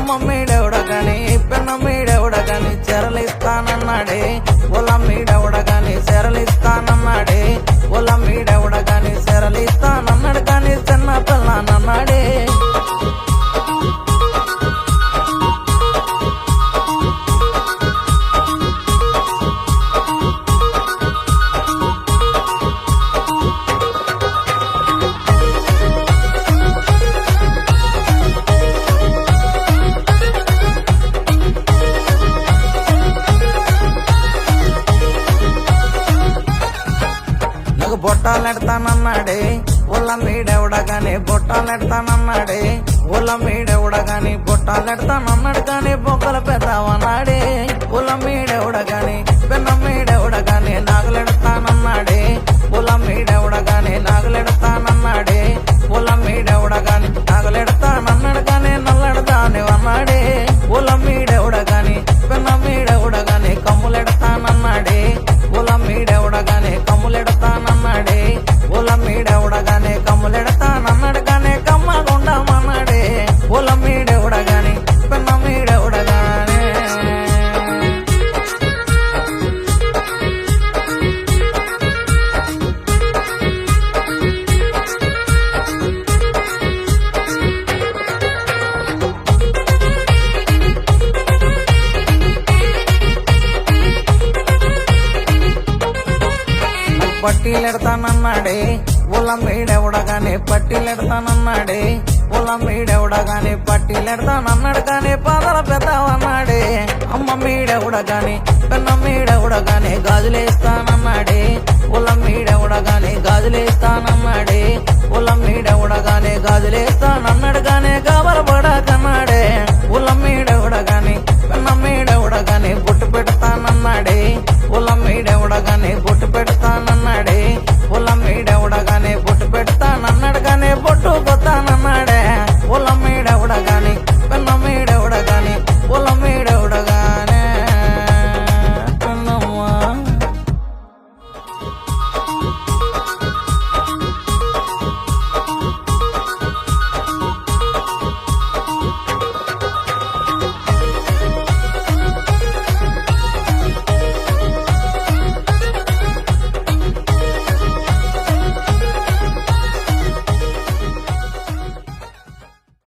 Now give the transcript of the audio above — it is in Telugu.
మమ్మీడెవడగాని పెన్నమ్మీడెవడగాని చెరలిస్తానన్నాడే ఒలమ్మీడెవడగాని చెరలిస్తానన్నాడే ఒలమ్మీడెవడగాని చెరలిస్తానన్నాడు కానీ చిన్న పిల్లనన్నాడే నాకు బొట్టాలెడతానన్నాడే ఒలమ్మీడెవడగాని బొట్టాలెడతానన్నాడే ఒలమ్మీడెవడగాని బొట్టాలెడతానన్నాడు కానీ బొక్కల పెద్దవన్నాడే ఒలమ్మీడెవడగాని పెన్నమ్మీడెవడగాని నాగులెడతానన్నాడే ఒలమ్మీడెవడగాని నాగులెడతానన్నాడే ఒలమ్మీడెవడగాని నాగులెడతానన్నాడు కానీ నల్లెడతాని అన్నాడే ఒలమ్మీడెవడగాని పెన్నమ్మీడెవడగాని కమ్ములెడతానన్నాడే ఒలమ్మీడెవడగాని కమ్ములెడతానన్నాడే ఒలమ్మీడెవడగాని కమ్ములెడతానన్నాడు కానీ కమ్మగుండమన్నాడే ఒలమ్మీడెవడగాని పెన్నమ్మీడెవడగాని పట్టీలెడతానన్నాడే ఒలమ్మీడెవడగాని పట్టీలెడతానన్నాడే ఒలమ్మీడెవడగాని పట్టీలెడతానన్నాడు కానీ పాదల పెద్దవన్నాడే అమ్మమ్మీడెవడగాని పెన్నమ్మీడెవడగాని గాజులేస్తానన్నాడే ఒలమ్మీడెవడగాని గాజులేస్తానన్నాడే ఒలమ్మీడెవడగాని గాజులేస్తానన్నాడు కానీ గాబరపడకన్నాడే ఒలమ్మీడె